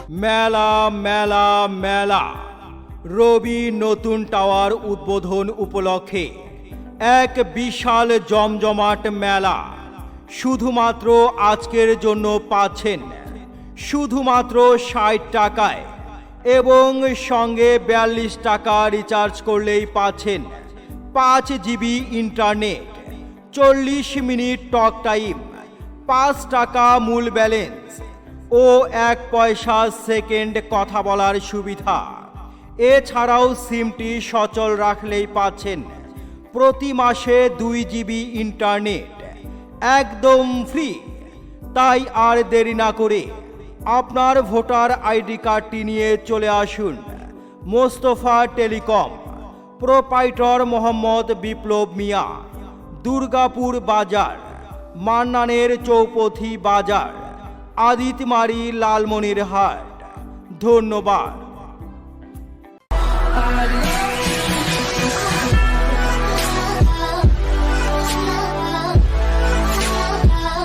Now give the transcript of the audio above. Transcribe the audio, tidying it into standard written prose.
মেলা মেলা মেলা রবি নতুন টাওয়ার উদ্বোধন উপলক্ষে এক বিশাল জমজমাট মেলা শুধুমাত্র আজকের জন্য পাচ্ছেন শুধুমাত্র ৬০ টাকায় এবং সঙ্গে ৪২ টাকা রিচার্জ করলেই পাচ্ছেন ৫ GB internet, ৪০ minute talk time, ৫ টাকা মূল ব্যালেন্স ও ১ পয়সা সেকেন্ড কথা বলার সুবিধা। এছাড়াও সিমটি সচল রাখলেই পাচ্ছেন প্রতি মাসে ২ জিবি ইন্টারনেট একদম ফ্রি। তাই আর দেরি না করে আপনার ভোটার আইডি কার্ডটি নিয়ে চলে আসুন মোস্তফা টেলিকম, প্রোপাইটর মোহাম্মদ বিপ্লব মিয়া, দুর্গাপুর বাজার, মান্নানের চৌপথি বাজার, আদিতমারি, লালমনিরহাট। ধন্যবাদ।